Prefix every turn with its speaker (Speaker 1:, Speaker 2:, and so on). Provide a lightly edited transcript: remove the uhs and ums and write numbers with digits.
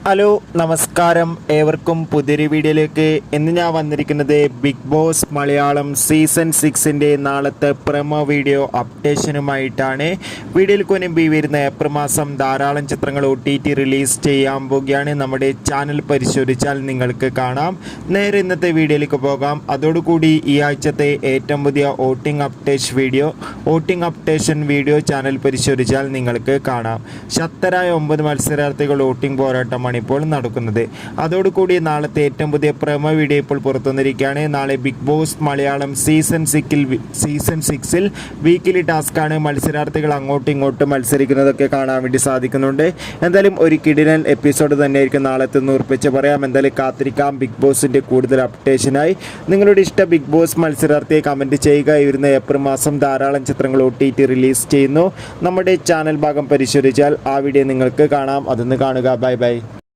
Speaker 1: Hello നമസ്കാരം, ഏവർക്കും പുതിയൊരു വീഡിയോയിലേക്ക്. ഇന്ന് ഞാൻ വന്നിരിക്കുന്നത് ബിഗ് ബോസ് മലയാളം സീസൺ 6ൻ്റെ നാളത്തെ പ്രൊമോ വീഡിയോ അപ്ഡേഷനുമായിട്ടാണ്. വീഡിയോയിൽ മുൻപ് വരുന്ന ഏപ്രിൽ മാസം ധാരാളം ചിത്രങ്ങൾ OTT റിലീസ് ചെയ്യാൻ പോവുകയാണ്. നമ്മുടെ ചാനൽ പരിശോധിച്ചാൽ നിങ്ങൾക്ക് കാണാം. നേരെ ഇന്നത്തെ വീഡിയോയിലേക്ക് പോകാം. അതോടുകൂടി ഈ ആഴ്ചത്തെ ഏറ്റവും പുതിയ വോട്ടിംഗ് അപ്ഡേഷൻ വീഡിയോ ചാനൽ പരിശോധിച്ചാൽ നിങ്ങൾക്ക് കാണാം. ശക്തരായ 9 മത്സരാർത്ഥികൾ വോട്ടിംഗ് പോരാട്ടം ഇപ്പോൾ നടക്കുന്നത്. അതോടുകൂടി നാളത്തെ ഏറ്റവും പുതിയ പ്രൊമോ വീഡിയോ ഇപ്പോൾ പുറത്തുവന്നിരിക്കുകയാണ്. നാളെ ബിഗ് ബോസ് മലയാളം സീസൺ 6ൽ വീക്കിലി ടാസ്ക്കാണ്. മത്സരാർത്ഥികൾ അങ്ങോട്ടും ഇങ്ങോട്ടും മത്സരിക്കുന്നതൊക്കെ കാണാൻ വേണ്ടി സാധിക്കുന്നുണ്ട്. എന്തായാലും ഒരു കിടിലൻ എപ്പിസോഡ് തന്നെയായിരിക്കും നാളത്തെ ഉറപ്പിച്ച് പറയാം. എന്തായാലും കാത്തിരിക്കാം ബിഗ് ബോസിൻ്റെ കൂടുതൽ അപ്ഡേഷനായി. നിങ്ങളുടെ ഇഷ്ട ബിഗ് ബോസ് മത്സരാർത്ഥിയെ കമൻറ്റ് ചെയ്യുക. വരുന്ന ഏപ്രിൽ മാസം ധാരാളം ചിത്രങ്ങൾ OTT റിലീസ് ചെയ്യുന്നു. നമ്മുടെ ചാനൽ ഭാഗം പരിശോധിച്ചാൽ ആ വീഡിയോ നിങ്ങൾക്ക് കാണാം. അതൊന്ന് കാണുക. Bye bye.